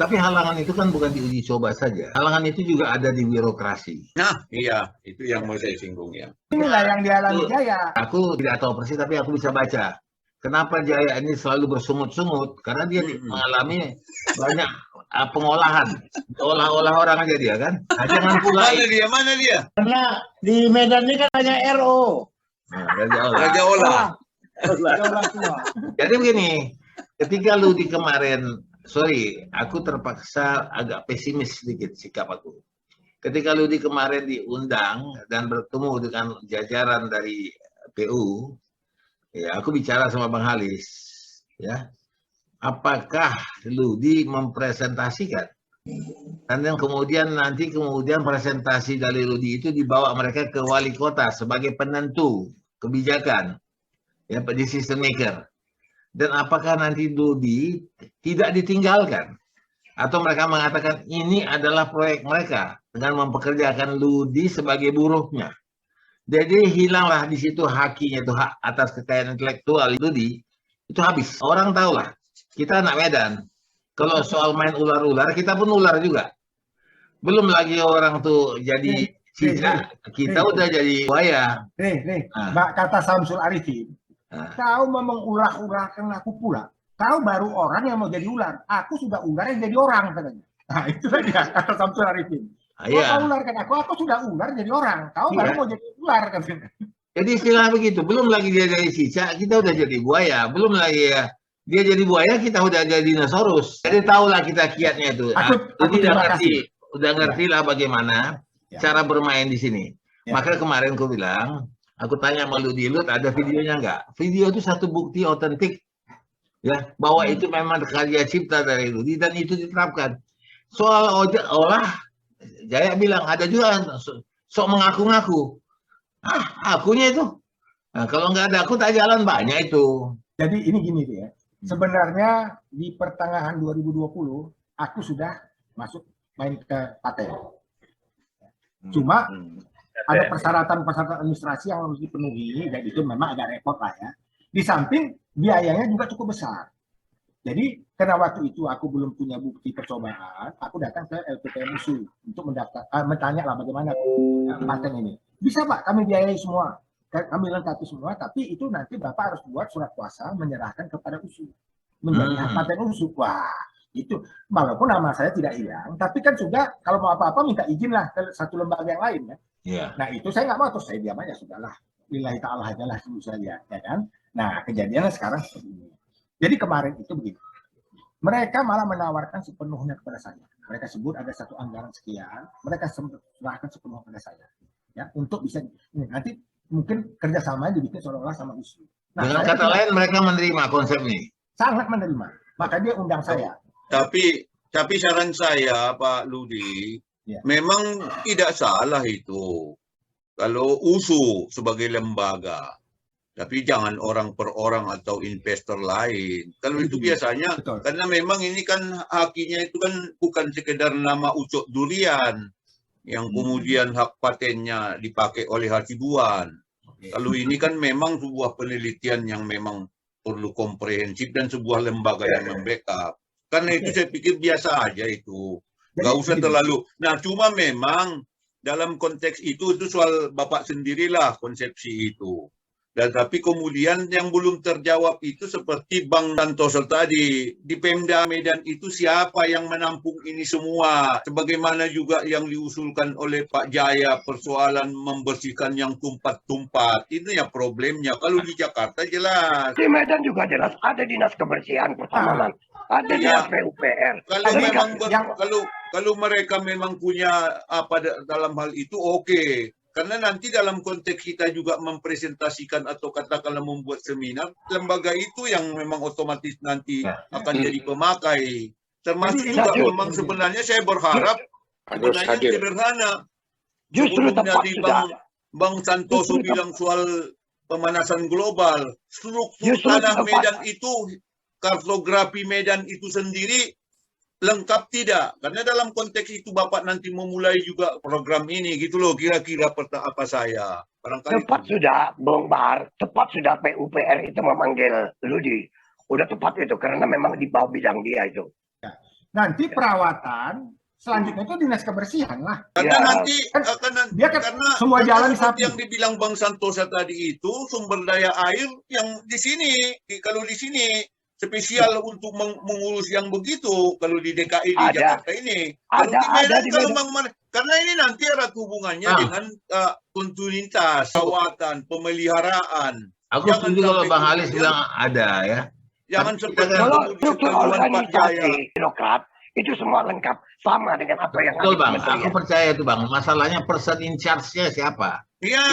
Tapi halangan itu kan bukan di uji coba saja. Halangan itu juga ada di birokrasi. Nah, iya, itu yang mau saya singgung ya. Inilah yang dialami Jaya. Aku tidak tahu persis, tapi aku bisa baca. Kenapa Jaya ini selalu bersungut-sungut? Karena dia mengalami banyak pengolahan. Olah-olah orang aja dia kan. Nah, jangan pula. Mana dia? Karena di Medan ini kan banyak RO. Nah, Raja Raja Olah. Jadi begini, ketika lu di kemarin, sorry, aku terpaksa agak pesimis sedikit sikap aku. Ketika lu di kemarin diundang dan bertemu dengan jajaran dari PU, ya aku bicara sama Bang Halis, ya, apakah Ludi mempresentasikan dan yang kemudian presentasi dari Ludi itu dibawa mereka ke wali kota sebagai penentu kebijakan, ya, decision maker. Dan apakah nanti Ludi tidak ditinggalkan? Atau mereka mengatakan ini adalah proyek mereka dengan mempekerjakan Ludi sebagai buruhnya. Jadi hilanglah di situ hakinya, itu hak atas kekayaan intelektual Ludi, itu habis. Orang tahulah, kita anak Medan. Kalau soal main ular-ular, kita pun ular juga. Belum lagi orang tuh jadi cicak, kita udah jadi buaya. Mbak kata Samsul Arifin, kau mau mengulah-ulahkan aku pula. Kau baru orang yang mau jadi ular. Aku sudah ular yang jadi orang katanya. Nah, itu dia kata Samsul Arifin. Kau ular kan aku sudah ular jadi orang. Kau baru mau jadi ular katanya. Jadi istilah begitu. Belum lagi dia jadi cicak, kita udah jadi buaya. Belum lagi ya dia jadi buaya, kita udah jadi dinosaurus. Jadi tahulah kita kiatnya itu. Jadi udah ngerti lah bagaimana cara bermain di sini. Maka kemarin aku bilang, aku tanya sama Ludi, Lut ada videonya nggak? Video itu satu bukti otentik, ya, bahwa itu memang karya cipta dari Ludi dan itu diterapkan. Soal olah, Jaya bilang ada juga sok mengaku-ngaku. Akunya itu. Nah, kalau nggak ada aku tak jalan banyak itu. Jadi ini gini ya. Sebenarnya di pertengahan 2020 aku sudah masuk main ke Paten. Cuma ada persyaratan administrasi yang harus dipenuhi dan itu memang agak repot lah ya. Di samping biayanya juga cukup besar. Jadi karena waktu itu aku belum punya bukti percobaan, aku datang ke LPPM USU untuk bertanya lah bagaimana paten ini. Bisa Pak, kami biayai semua, kami lengkapi semua, tapi itu nanti Bapak harus buat surat kuasa menyerahkan kepada USU. Menjadi paten USU. Wah, itu walaupun nama saya tidak hilang, tapi kan juga kalau mau apa-apa minta izin lah ke satu lembaga yang lain ya. Nah itu saya nggak mau, terus saya diam aja, sudahlah. Lillahi ta'ala aja lah dulu saja, ya kan. Nah kejadiannya sekarang seperti ini. Jadi kemarin itu begitu. Mereka malah menawarkan sepenuhnya kepada saya. Mereka sebut ada satu anggaran sekian, mereka serahkan sepenuhnya kepada saya. Ya, untuk bisa nanti mungkin kerjasama dibikin seolah-olah sama USU. Nah, dengan kata lain mereka menerima konsep ini. Sangat menerima. Maka dia undang saya. Tapi saran saya Pak Ludi, memang tidak salah itu kalau USU sebagai lembaga. Tapi jangan orang per orang atau investor lain. Kalau itu biasanya, karena memang ini kan hakinya itu kan bukan sekedar nama Ucok Durian yang kemudian hak patennya dipakai oleh Hasibuan. Kalau ini kan memang sebuah penelitian yang memang perlu komprehensif dan sebuah lembaga yang membackup. Karena itu saya pikir biasa aja itu. Nggak usah terlalu. Nah cuma memang dalam konteks itu soal Bapak sendirilah konsepsi itu. Dan tapi kemudian yang belum terjawab itu seperti Bang Santoso tadi, di Pemda Medan itu siapa yang menampung ini semua? Sebagaimana juga yang diusulkan oleh Pak Jaya persoalan membersihkan yang tumpat-tumpat. Itu ya problemnya. Kalau di Jakarta jelas. Di Medan juga jelas ada dinas kebersihan pertamanan, ada dinas PUPR. Kalau mereka memang punya apa dalam hal itu oke. Karena nanti dalam konteks kita juga mempresentasikan atau katakanlah membuat seminar, lembaga itu yang memang otomatis nanti akan jadi pemakai. Termasuk juga memang sebenarnya saya berharap sebenarnya sederhana. Justru tepat sudah. Bang Santoso bilang soal pemanasan global. Struktur tanah Medan itu, kartografi Medan itu sendiri lengkap tidak? Karena dalam konteks itu Bapak nanti memulai juga program ini gitu loh, kira-kira apa saya. Tepat sudah, Bung Bahar, tepat sudah PUPR itu memanggil Ludi. Udah tepat itu, karena memang di bawah bidang dia itu. Nanti perawatan selanjutnya itu dinas kebersihan lah. Karena Ya. nanti Dia kan karena semua jalan seperti sapi. yang dibilang Bang Santosa tadi itu sumber daya air yang di sini, kalau di sini spesial untuk mengurus yang begitu. Kalau di DKI di Ada. Jakarta ini, kalau di Medan, di kalau Medan. karena ini nanti erat hubungannya dengan kontinuitas, perawatan, pemeliharaan. Aku Jangan setuju kalau sampai Bang Halis kemudian- bilang ada ya. Jangan Tapi seperti kita Kalau kemudian struktur ketahuan Pak Jaya. organisasi birokrat itu semua lengkap sama dengan apa yang Betul ada di Bang, kementerian. aku percaya itu Bang. Masalahnya person in charge-nya siapa? Iya,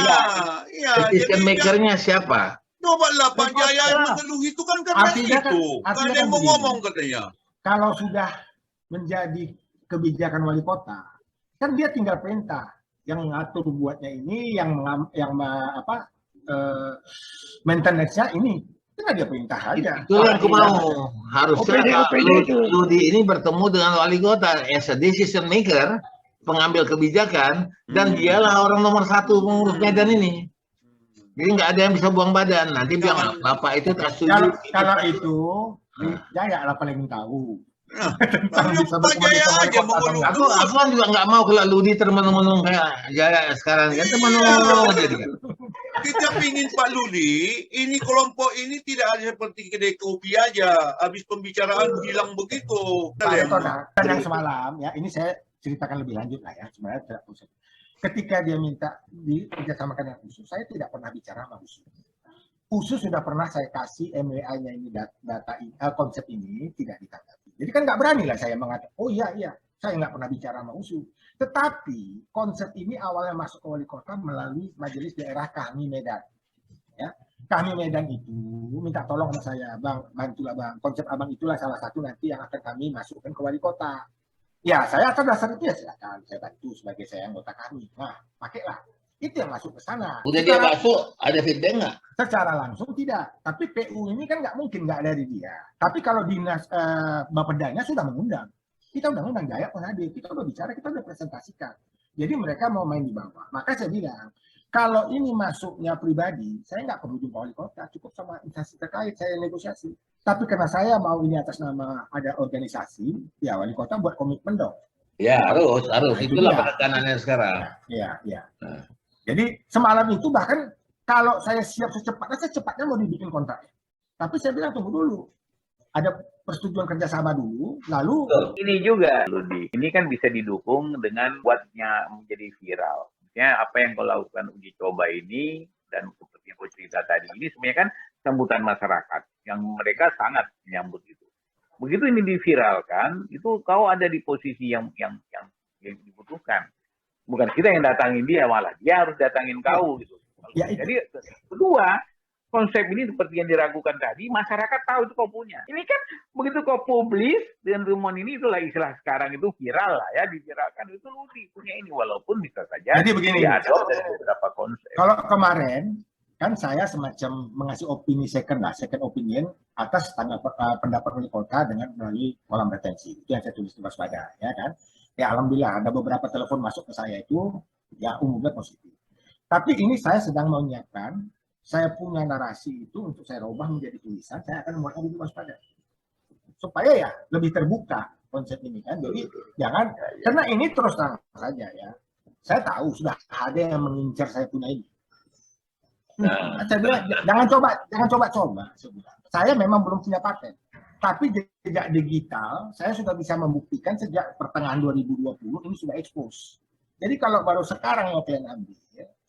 iya. Decision Jadi maker-nya siapa? cobalah Pak Repot, Jaya ya. mengeluh itu kan karena Artinya kan- itu. artinya Kan kan yang mau begini. ngomong katanya. Kalau sudah menjadi kebijakan wali kota, kan dia tinggal perintah yang ngatur buatnya ini, maintenance-nya ini, tinggal dia perintah aja. Itu yang aku mau. Harusnya OPD itu. Ludi ini bertemu dengan wali kota as a decision maker, pengambil kebijakan, dan dialah orang nomor 1 mengurus Medan ini. Jadi nggak ada yang bisa buang badan. Nanti bilang Bapak itu tak setuju. Kalau itu, Jaya lah paling tahu. Nah, Tentang Pak bisa Jaya berkomunikasi sama aja wali kota mengeluh. atau Aku kan juga nggak mau kalau Ludi termenung-menung kayak Jaya sekarang kan termenung aja dia. Kita ingin Pak Ludi, ini kelompok ini tidak ada seperti kedai kopi aja. Habis pembicaraan hilang begitu. Pak Reto, dan yang semalam, ya ini saya ceritakan lebih lanjut lah ya, sebenarnya tidak usah. Ketika dia minta dikerjasamakan dengan USU, saya tidak pernah bicara sama USU. USU sudah pernah saya kasih MWA-nya ini konsep ini tidak ditanggapi. Jadi kan nggak berani lah saya mengatakan, oh iya, saya nggak pernah bicara sama USU. Tetapi konsep ini awalnya masuk ke wali kota melalui majelis daerah Kahmi Medan. Ya, Kahmi Medan itu minta tolong sama saya, Bang, bantulah Bang. Konsep Abang itulah salah satu nanti yang akan kami masukkan ke wali kota. Ya, saya atas dasar itu ya silakan saya bantu sebagai saya anggota kami. Nah, pakailah. Itu yang masuk ke sana. Udah dia masuk, ada feedback nggak? Secara langsung tidak. Tapi PU ini kan nggak mungkin nggak ada di dia. Tapi kalau dinas Bapedanya sudah mengundang. Kita udah ngundang Jaya pun hadir. Kita udah bicara, kita udah presentasikan. Jadi mereka mau main di bawah. Maka saya bilang, kalau ini masuknya pribadi, saya nggak perlu jumpa wali kota. Cukup sama instansi terkait, saya negosiasi. Tapi karena saya mau ini atas nama ada organisasi, ya wali kota buat komitmen dong. Ya harus. Nah, Itulah itu dia. penekanannya sekarang. Iya. Jadi semalam itu bahkan kalau saya siap secepatnya mau dibikin kontrak. Tapi saya bilang tunggu dulu. Ada persetujuan kerjasama dulu, lalu Ini juga, Ludi. Ini kan bisa didukung dengan buatnya menjadi viral. Maksudnya apa yang kau lakukan uji coba ini dan seperti yang kau cerita tadi ini sebenarnya kan sambutan masyarakat yang mereka sangat menyambut itu. Begitu ini diviralkan, itu kau ada di posisi yang dibutuhkan. Bukan kita yang datangin dia, malah dia harus datangin kau gitu. Ya, itu. Jadi kedua, konsep ini seperti yang diragukan tadi, masyarakat tahu itu kau punya. Ini kan begitu kau publis dengan rumon ini, itulah istilah sekarang itu viral lah ya, diviralkan itu Ludi punya ini, walaupun bisa saja Jadi begini. dia ada dari beberapa konsep. kalau kemarin kan saya semacam mengasih opini second opinion atas pendapat wali kota dengan melalui kolam retensi. Itu yang saya tulis di waspada, ya kan? Ya alhamdulillah ada beberapa telepon masuk ke saya itu ya umumnya positif. Tapi ini saya sedang menyiapkan, saya punya narasi itu untuk saya rubah menjadi tulisan, saya akan membuatnya di waspada. Supaya ya lebih terbuka konsep ini kan. Jadi jangan, karena ini terus terang saja ya. Saya tahu sudah ada yang mengincar saya punya ini. Saya bilang jangan coba. Saya memang belum punya paten. Tapi jejak digital, saya sudah bisa membuktikan sejak pertengahan 2020 ini sudah expose. Jadi kalau baru sekarang mau kalian ambil,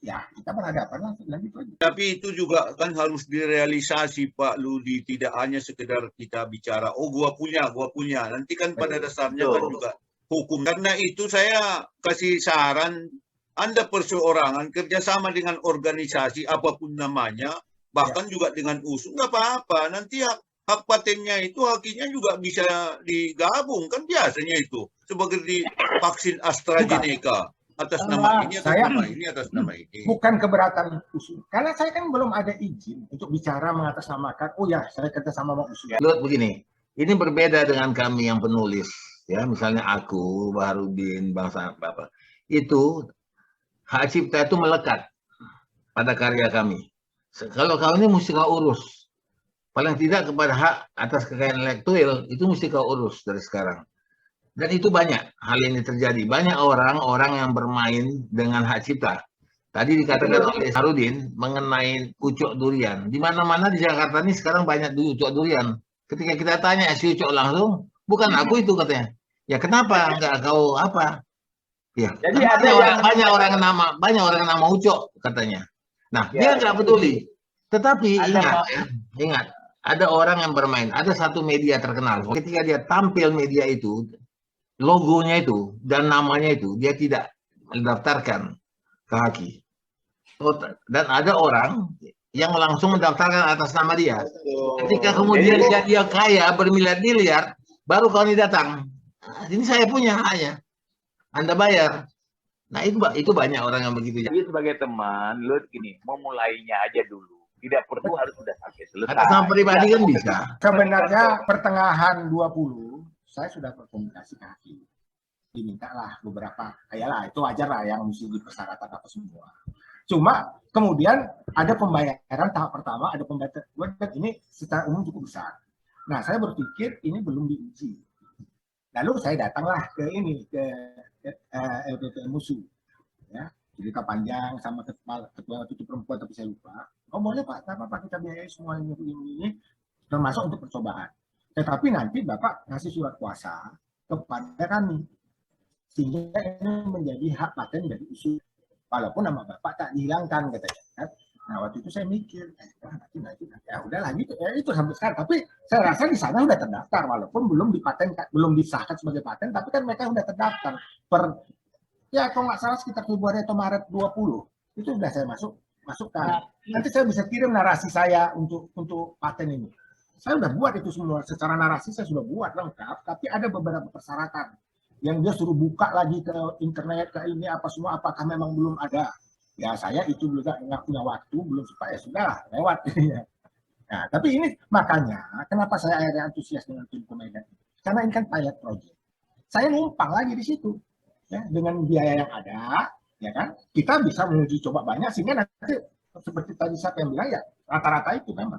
ya kita berhadapan lagi itu aja. Tapi itu juga kan harus direalisasi Pak Ludi, tidak hanya sekedar kita bicara, oh gua punya. Nanti kan pada dasarnya kan juga hukum. Karena itu saya kasih saran, Anda perseorangan kerjasama dengan organisasi apapun namanya, bahkan juga dengan USU, nggak apa-apa. Nanti hak patennya itu hakinya juga bisa digabung kan biasanya itu sebagai di vaksin AstraZeneca atas nama ini atas nama ini. Bukan keberatan USU, karena saya kan belum ada izin untuk bicara mengatasnamakan. Oh ya, saya kerjasama sama USU. Lihat begini, ini berbeda dengan kami yang penulis, ya misalnya aku, Baharudin, Bangsa Bapak, itu hak cipta itu melekat pada karya kami. Kalau kau ini mesti kau urus. Paling tidak kepada hak atas kekayaan intelektual itu mesti kau urus dari sekarang. Dan itu banyak hal ini terjadi. Banyak orang yang bermain dengan hak cipta. Tadi dikatakan oleh Sarudin mengenai ucok durian. Di mana-mana di Jakarta ini sekarang banyak ucok durian. Ketika kita tanya si ucok langsung, bukan aku itu katanya. Ya kenapa enggak kau apa? Ya, Jadi banyak orang yang nama ucok katanya. Nah, dia nggak peduli. Tetapi ingat, ada orang yang bermain. Ada satu media terkenal. Ketika dia tampil media itu, logonya itu dan namanya itu dia tidak mendaftarkan ke Haki. Dan ada orang yang langsung mendaftarkan atas nama dia. Ketika kemudian dia kaya bermiliar-miliar, baru kau ini datang. Ini saya punya haknya. Anda bayar. Nah itu banyak orang yang begitu. Jadi sebagai teman, lu gini, memulainya aja dulu. Tidak perlu harus sudah sampai selesai. Atas nama pribadi kan bisa. Sebenarnya pertengahan 20 saya sudah berkomunikasi ke Haki. Dimintalah beberapa, kayalah itu wajar lah yang mesti dipersyaratkan apa semua. Cuma kemudian ada pembayaran tahap pertama, ada pembayaran ini secara umum cukup besar. Nah saya berpikir ini belum diuji. Lalu saya datanglah ke LPP Musuh, ya cerita panjang sama ketua itu perempuan tapi saya lupa. Oh boleh Pak, apa kita biayai semua ini termasuk untuk percobaan. Tetapi nanti Bapak ngasih surat kuasa kepada kami. Sehingga ini menjadi hak paten dari usul. Walaupun nama Bapak tak dihilangkan katanya. Kan? Nah waktu itu saya mikir, nanti ya udahlah gitu. Ya, itu sampai sekarang. Tapi saya rasa di sana sudah terdaftar. Walaupun belum dipatenkan, belum disahkan sebagai paten. Tapi kan mereka sudah terdaftar. Ya kalau nggak salah sekitar Februari atau Maret 20. Itu sudah saya masukkan. Nanti saya bisa kirim narasi saya untuk paten ini. Saya sudah buat itu semua. Secara narasi saya sudah buat lengkap. Tapi ada beberapa persyaratan yang dia suruh buka lagi ke internet, ke ini apa semua, apakah memang belum ada. Ya saya itu juga nggak punya waktu, belum supaya sudah lewat. Nah, tapi ini makanya kenapa saya akhirnya antusias dengan tim Medan. Karena ini kan pilot project. Saya numpang lagi di situ. Ya, dengan biaya yang ada, ya kan, kita bisa menguji coba banyak, sehingga nanti seperti tadi siapa yang bilang ya, rata-rata itu memang.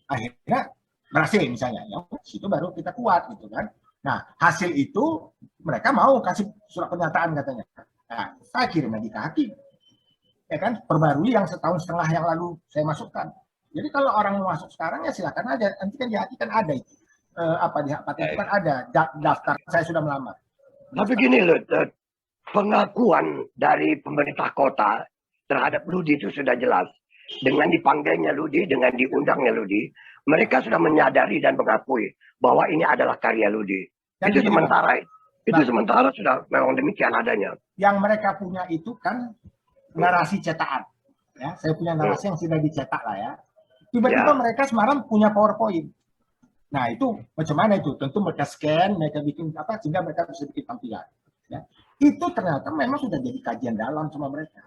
Akhirnya berhasil misalnya, ya situ baru kita kuat gitu kan. Nah, hasil itu mereka mau kasih surat pernyataan katanya. Nah, saya kirim lagi ke Haki. Ya kan, perbarui yang setahun setengah yang lalu saya masukkan. Jadi kalau orang mau masuk sekarang ya silakan aja. Nanti kan di Haki kan ada itu. Di hak paten itu kan ada daftar saya sudah melamar. Tapi gini loh, pengakuan dari pemerintah kota terhadap Ludi itu sudah jelas. Dengan dipanggilnya Ludi, dengan diundangnya Ludi, mereka sudah menyadari dan mengakui bahwa ini adalah karya Ludi. Dan itu sementara sudah memang demikian adanya. Yang mereka punya itu kan narasi cetakan. Ya, saya punya narasi yang sudah dicetak lah ya. Tiba-tiba mereka Semarang punya PowerPoint. Nah itu macam mana itu? Tentu mereka scan, mereka bikin apa sehingga mereka bisa bikin tampilan. Ya. Itu ternyata memang sudah jadi kajian dalam sama mereka.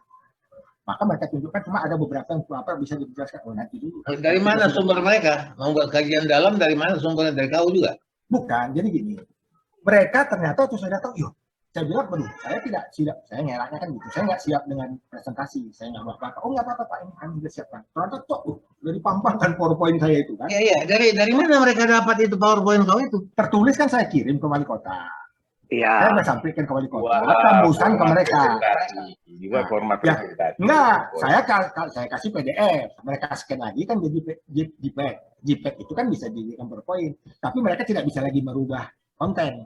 Maka mereka tunjukkan cuma ada beberapa yang bisa dijelaskan. Oh nanti dulu. Dari mana sumber mereka? Membuat kajian dalam dari mana sumbernya? Dari kau juga? Bukan, jadi gini. Mereka ternyata waktu saya datang, saya bilang, saya tidak siap. Saya ngelaknya kan gitu. Saya nggak siap dengan presentasi. Saya nggak apa-apa. Oh nggak apa-apa Pak, ini kami sudah siapkan. Ternyata dari pampangkan PowerPoint saya itu kan. Iya. Dari mana mereka dapat itu PowerPoint kau itu? Tertulis kan saya kirim ke wali kota. Iya. Saya sudah sampaikan ke wali kota. Tembusan ke mereka. Juga format presentasi. Enggak, saya kasih PDF. Mereka scan lagi kan jadi JPEG. JPEG itu kan bisa dijadikan PowerPoint. Tapi mereka tidak bisa lagi merubah konten.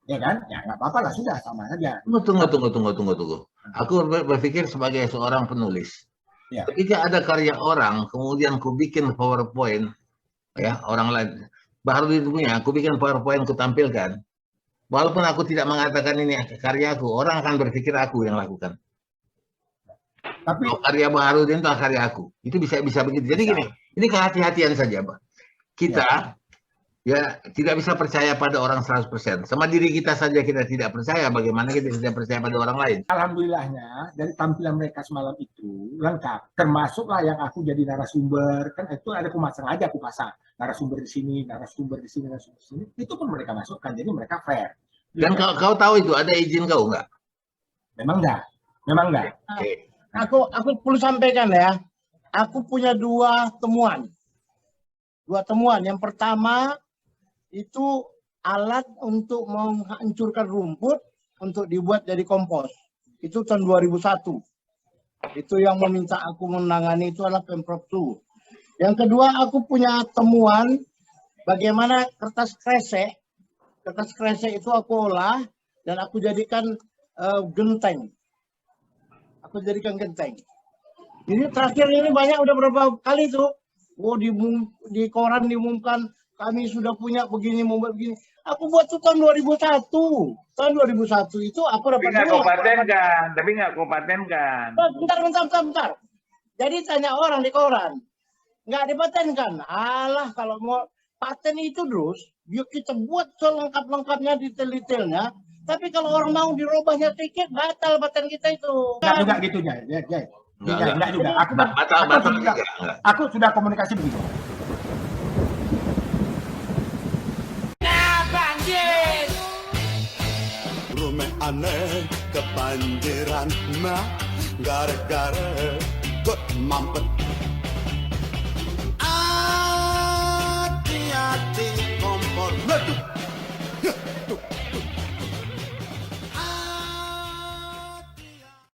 Ya kan? Ya nggak apa-apa lah, sudah sama saja. Tunggu. Aku berpikir sebagai seorang penulis. Ya. Ketika ada karya orang, kemudian aku bikin PowerPoint, ya orang lain. Baru punya, aku bikin PowerPoint, aku tampilkan. Walaupun aku tidak mengatakan ini karyaku, orang akan berpikir aku yang lakukan. Tapi karya baru itu karya aku. Itu bisa begitu. Jadi gini, ini kehati-hatian saja, Pak. Kita ya tidak bisa percaya pada orang 100%. Sama diri kita saja kita tidak percaya, bagaimana kita tidak percaya pada orang lain. Alhamdulillahnya dari tampilan mereka semalam itu lengkap. Termasuklah yang aku jadi narasumber. Kan itu ada aku pasang narasumber di sini, narasumber di sini. Itu pun mereka masukkan. Jadi mereka fair. Dan kau tahu itu ada izin kau enggak? Memang enggak. Okay. Aku perlu sampaikan ya. Aku punya dua temuan. Yang pertama itu alat untuk menghancurkan rumput untuk dibuat jadi kompos. Itu tahun 2001. Itu yang meminta aku menangani itu adalah Pemprov Sulu. Yang kedua, aku punya temuan bagaimana kertas kresek. Kertas kresek itu aku olah dan aku jadikan genteng. Aku jadikan genteng. Ini terakhir ini banyak udah berapa kali tuh. Oh, di koran diumumkan kami sudah punya begini, membuat begini. Aku buat tuh tahun 2001. Tahun 2001 itu aku dapat. Tapi nggak kau patenkan. Bentar. Jadi tanya orang di koran. Nggak dipatenkan. Alah, kalau mau paten itu terus, yuk kita buat selengkap-lengkapnya, detail-detailnya. Tapi kalau orang mau dirubahnya sedikit, batal paten kita itu. Enggak juga gitu, Jai. Enggak juga. Aku sudah komunikasi begitu. Rumah aneh kebanjiran mah gara-gara kut mampet. Hati-hati kompor meletup.